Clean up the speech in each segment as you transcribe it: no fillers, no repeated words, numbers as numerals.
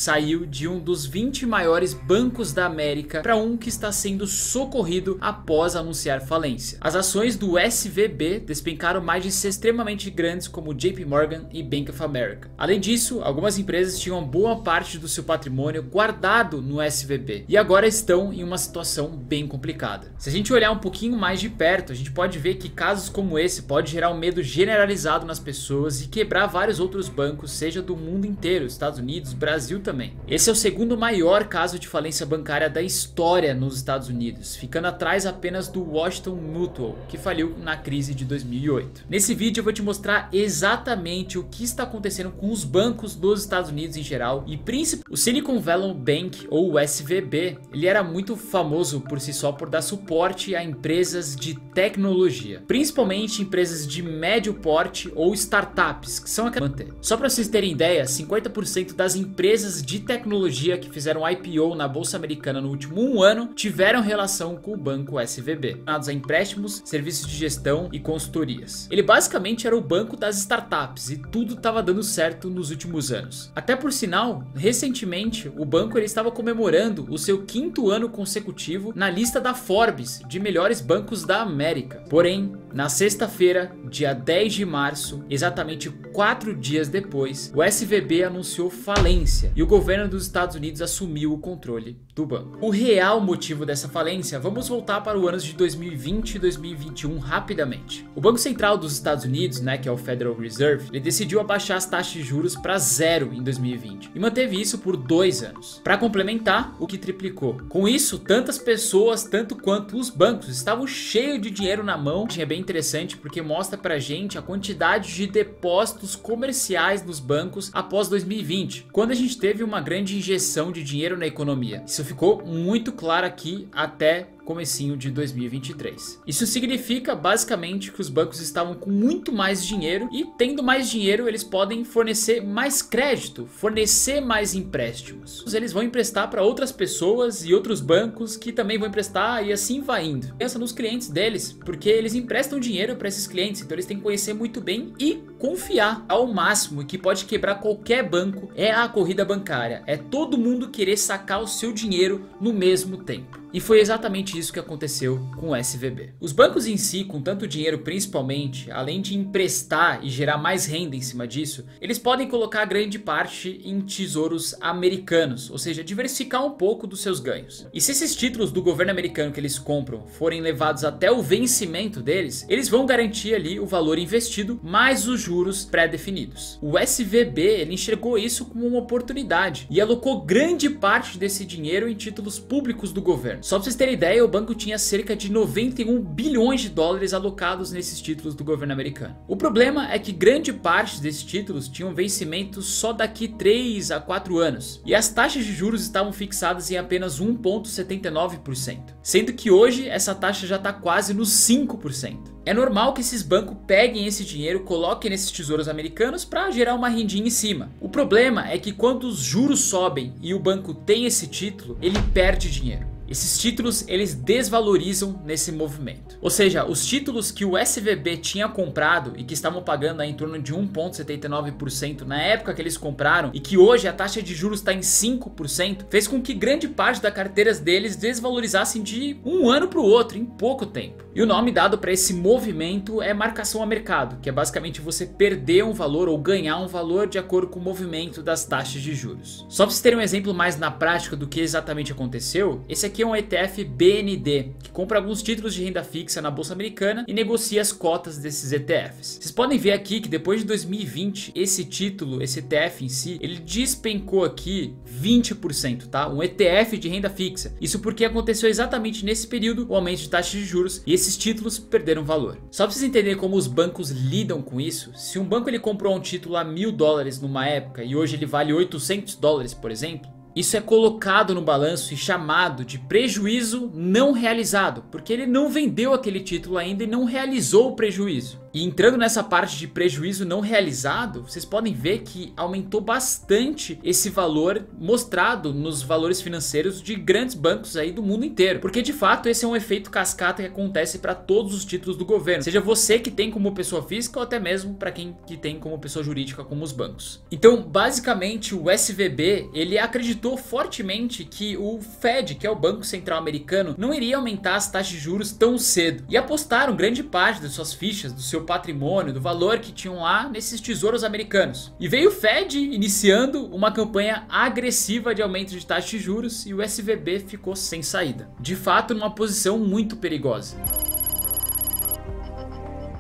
saiu de um dos 20 maiores bancos da América para um que está sendo socorrido após anunciar falência. As ações do SVB despencaram mais de ser extremamente grandes como JP Morgan e Bank of America. Além disso, algumas empresas tinham boa parte do seu patrimônio guardado no SVB e agora estão em uma situação bem complicada. Se a gente olhar um pouquinho mais de perto, a gente pode ver que casos como esse podem gerar um medo generalizado nas pessoas e quebrar vários outros bancos, seja do mundo inteiro, Estados Unidos, Brasil também. Esse é o segundo maior caso de falência bancária da história nos Estados Unidos, ficando atrás apenas do Washington Mutual, que faliu na crise de 2008. Nesse vídeo eu vou te mostrar exatamente o que está acontecendo com os bancos dos Estados Unidos em geral e principalmente o Silicon Valley Bank, ou SVB. Ele era muito famoso por si só por dar suporte a empresas de tecnologia, principalmente empresas de médio porte ou startups, que são aquelas. Só para vocês terem ideia, 50% das empresas de tecnologia que fizeram IPO na Bolsa Americana no último ano tiveram relação com o banco SVB, a empréstimos, serviços de gestão e consultorias. Ele basicamente era o banco das startups e tudo estava dando certo nos últimos anos. Até por sinal, recentemente o banco ele estava comemorando o seu 5º ano consecutivo na lista da Forbes de melhores bancos da América. Porém, na sexta-feira, dia 10 de março, exatamente 4 dias depois, o SVB anunciou falência e o governo dos Estados Unidos assumiu o controle do banco. O real motivo dessa falência, vamos voltar para os anos de 2020 e 2021 rapidamente. O Banco Central dos Estados Unidos, que é o Federal Reserve, ele decidiu abaixar as taxas de juros para 0 em 2020 e manteve isso por 2 anos. Para complementar, o que triplicou. Com isso, tantas pessoas, tanto quanto os bancos, estavam cheios de dinheiro na mão. É bem interessante porque mostra pra gente a quantidade de depósitos comerciais nos bancos após 2020, quando a gente teve uma grande injeção de dinheiro na economia. Isso ficou muito claro aqui até comecinho de 2023. Isso significa basicamente que os bancos estavam com muito mais dinheiro e tendo mais dinheiro eles podem fornecer mais crédito, fornecer mais empréstimos. Eles vão emprestar para outras pessoas e outros bancos que também vão emprestar e assim vai indo. Pensa nos clientes deles, porque eles emprestam dinheiro para esses clientes, então eles têm que conhecer muito bem e confiar ao máximo. Que pode quebrar qualquer banco é a corrida bancária, é todo mundo querer sacar o seu dinheiro no mesmo tempo. E foi exatamente isso que aconteceu com o SVB. Os bancos em si, com tanto dinheiro principalmente, além de emprestar e gerar mais renda em cima disso, eles podem colocar grande parte em tesouros americanos, ou seja, diversificar um pouco dos seus ganhos. E se esses títulos do governo americano que eles compram forem levados até o vencimento deles, eles vão garantir ali o valor investido mais os juros pré-definidos. O SVB ele enxergou isso como uma oportunidade e alocou grande parte desse dinheiro em títulos públicos do governo. Só para vocês terem ideia, o banco tinha cerca de 91 bilhões de dólares alocados nesses títulos do governo americano. O problema é que grande parte desses títulos tinham vencimento só daqui 3 a 4 anos e as taxas de juros estavam fixadas em apenas 1,79%, sendo que hoje essa taxa já está quase nos 5%. É normal que esses bancos peguem esse dinheiro, coloquem nesses tesouros americanos para gerar uma rendinha em cima. O problema é que quando os juros sobem e o banco tem esse título, ele perde dinheiro. Esses títulos eles desvalorizam nesse movimento. Ou seja, os títulos que o SVB tinha comprado e que estavam pagando em torno de 1,79% na época que eles compraram e que hoje a taxa de juros está em 5%, fez com que grande parte das carteiras deles desvalorizassem de um ano para o outro em pouco tempo. E o nome dado para esse movimento é marcação a mercado, que é basicamente você perder um valor ou ganhar um valor de acordo com o movimento das taxas de juros. Só para vocês terem um exemplo mais na prática do que exatamente aconteceu, esse aqui é um ETF BND, que compra alguns títulos de renda fixa na Bolsa Americana e negocia as cotas desses ETFs. Vocês podem ver aqui que depois de 2020, esse título, esse ETF em si, ele despencou aqui 20%, tá? Um ETF de renda fixa. Isso porque aconteceu exatamente nesse período o aumento de taxas de juros e esses títulos perderam valor. Só para vocês entenderem como os bancos lidam com isso, se um banco ele comprou um título a $1.000 numa época e hoje ele vale $800, por exemplo, isso é colocado no balanço e chamado de prejuízo não realizado, porque ele não vendeu aquele título ainda e não realizou o prejuízo. E entrando nessa parte de prejuízo não realizado, vocês podem ver que aumentou bastante esse valor mostrado nos valores financeiros de grandes bancos aí do mundo inteiro. Porque de fato esse é um efeito cascata que acontece para todos os títulos do governo, seja você que tem como pessoa física ou até mesmo para quem que tem como pessoa jurídica, como os bancos. Então basicamente o SVB ele acreditou fortemente que o Fed, que é o Banco Central Americano, não iria aumentar as taxas de juros tão cedo e apostaram grande parte das suas fichas, do seu patrimônio, do valor que tinham lá nesses tesouros americanos. E veio o Fed iniciando uma campanha agressiva de aumento de taxas de juros e o SVB ficou sem saída. De fato, numa posição muito perigosa.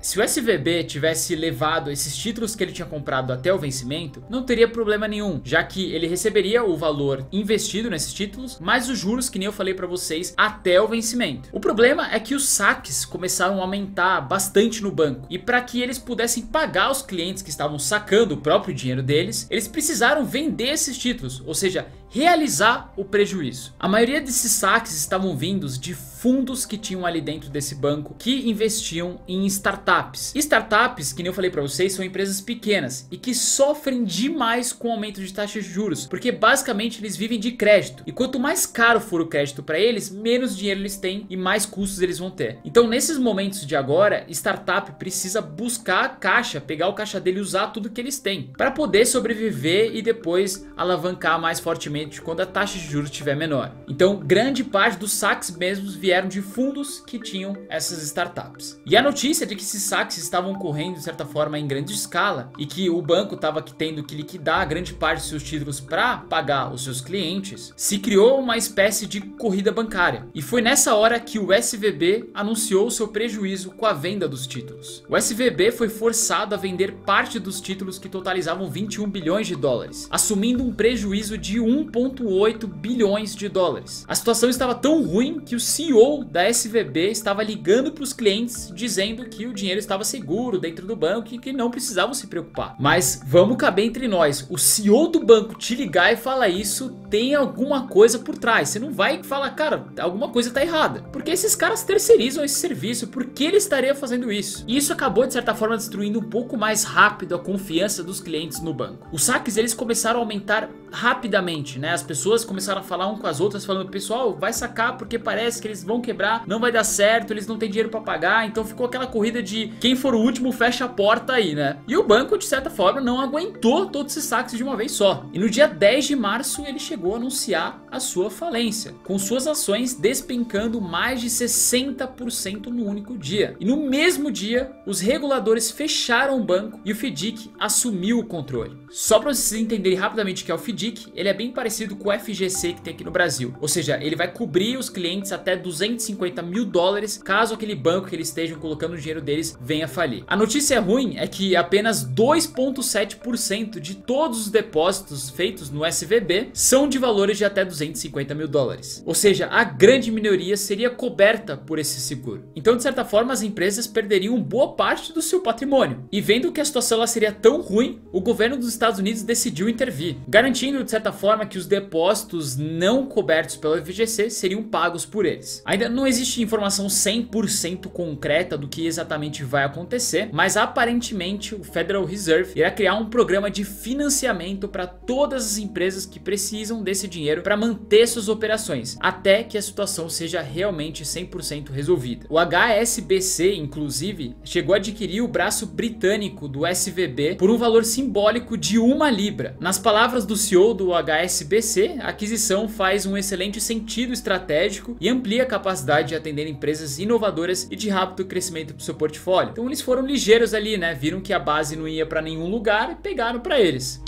Se o SVB tivesse levado esses títulos que ele tinha comprado até o vencimento, não teria problema nenhum, já que ele receberia o valor investido nesses títulos, mais os juros, que nem eu falei para vocês, até o vencimento. O problema é que os saques começaram a aumentar bastante no banco, e para que eles pudessem pagar os clientes que estavam sacando o próprio dinheiro deles, eles precisaram vender esses títulos, ou seja, realizar o prejuízo. A maioria desses saques estavam vindos de fundos que tinham ali dentro desse banco que investiam em startups. Startups, que nem eu falei para vocês, são empresas pequenas e que sofrem demais com o aumento de taxas de juros, porque basicamente eles vivem de crédito. E quanto mais caro for o crédito para eles, menos dinheiro eles têm e mais custos eles vão ter. Então nesses momentos de agora, startup precisa buscar a caixa, pegar o caixa dele e usar tudo que eles têm para poder sobreviver e depois alavancar mais fortemente quando a taxa de juros estiver menor. Então grande parte dos saques mesmos vieram de fundos que tinham essas startups. E a notícia de que esses saques estavam ocorrendo de certa forma em grande escala e que o banco estava tendo que liquidar grande parte dos seus títulos para pagar os seus clientes, se criou uma espécie de corrida bancária. E foi nessa hora que o SVB anunciou seu prejuízo com a venda dos títulos. O SVB foi forçado a vender parte dos títulos que totalizavam 21 bilhões de dólares, assumindo um prejuízo de 1,8 bilhões de dólares. A situação estava tão ruim que o CEO da SVB estava ligando para os clientes dizendo que o dinheiro estava seguro dentro do banco e que não precisavam se preocupar. Mas vamos caber entre nós, o CEO do banco te ligar e falar isso, tem alguma coisa por trás. Você não vai falar, cara, alguma coisa está errada, porque esses caras terceirizam esse serviço, por que ele estaria fazendo isso? E isso acabou de certa forma destruindo um pouco mais rápido a confiança dos clientes no banco. Os saques eles começaram a aumentar rapidamente, né? As pessoas começaram a falar um com as outras falando, pessoal, vai sacar porque parece que eles vão quebrar, não vai dar certo, eles não têm dinheiro para pagar. Então ficou aquela corrida de quem for o último fecha a porta aí, né? E o banco de certa forma não aguentou todos esses saques de uma vez só. E no dia 10 de março ele chegou a anunciar a sua falência, com suas ações despencando mais de 60% no único dia. E no mesmo dia os reguladores fecharam o banco e o FDIC assumiu o controle. Só para vocês entenderem rapidamente o que é o FDIC, ele é bem parecido com o FGC que tem aqui no Brasil. Ou seja, ele vai cobrir os clientes até 250 mil dólares caso aquele banco que eles estejam colocando o dinheiro deles venha falir. A notícia ruim é que apenas 2,7% de todos os depósitos feitos no SVB são de valores de até 250 mil dólares. Ou seja, a grande minoria seria coberta por esse seguro. Então, de certa forma, as empresas perderiam boa parte do seu patrimônio. E vendo que a situação ela seria tão ruim, o governo dos Estados Unidos decidiu intervir, garantindo de certa forma que os depósitos não cobertos pelo FGC seriam pagos por eles. Ainda não existe informação 100% concreta do que exatamente vai acontecer, mas aparentemente o Federal Reserve irá criar um programa de financiamento para todas as empresas que precisam desse dinheiro para manter suas operações, até que a situação seja realmente 100% resolvida. O HSBC, inclusive, chegou a adquirir o braço britânico do SVB por um valor simbólico de 1 libra. Nas palavras do CEO do HSBC, a aquisição faz um excelente sentido estratégico e amplia a capacidade de atender empresas inovadoras e de rápido crescimento para o seu portfólio. Então eles foram ligeiros ali, né? Viram que a base não ia para nenhum lugar e pegaram para eles.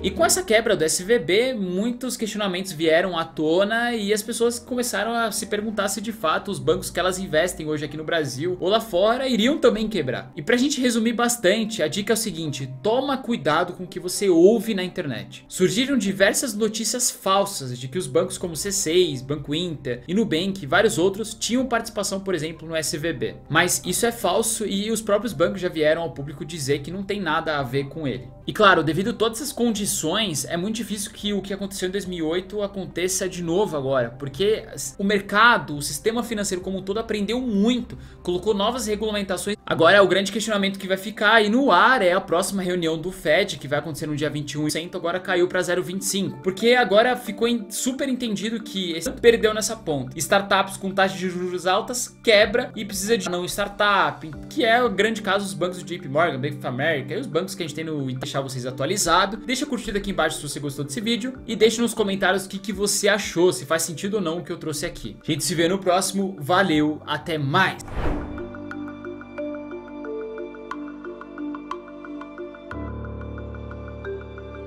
E com essa quebra do SVB, muitos questionamentos vieram à tona e as pessoas começaram a se perguntar se de fato os bancos que elas investem hoje aqui no Brasil ou lá fora iriam também quebrar. E pra gente resumir bastante, a dica é o seguinte: toma cuidado com o que você ouve na internet. Surgiram diversas notícias falsas de que os bancos como C6, Banco Inter e Nubank e vários outros tinham participação, por exemplo, no SVB. Mas isso é falso e os próprios bancos já vieram ao público dizer que não tem nada a ver com ele. E claro, devido a todas essas condições lições, é muito difícil que o que aconteceu em 2008 aconteça de novo agora, porque o mercado, o sistema financeiro como um todo aprendeu muito, colocou novas regulamentações. Agora o grande questionamento que vai ficar aí no ar é a próxima reunião do Fed, que vai acontecer no dia 21%, agora caiu para 0,25%, porque agora ficou super entendido que esse perdeu nessa ponta. Startups com taxas de juros altas quebra e precisa de não startup, que é o grande caso dos bancos do JP Morgan, Bank of America e os bancos que a gente tem no deixar vocês atualizados. Deixa a curtida aqui embaixo se você gostou desse vídeo e deixe nos comentários o que você achou, se faz sentido ou não o que eu trouxe aqui. A gente se vê no próximo, valeu, até mais!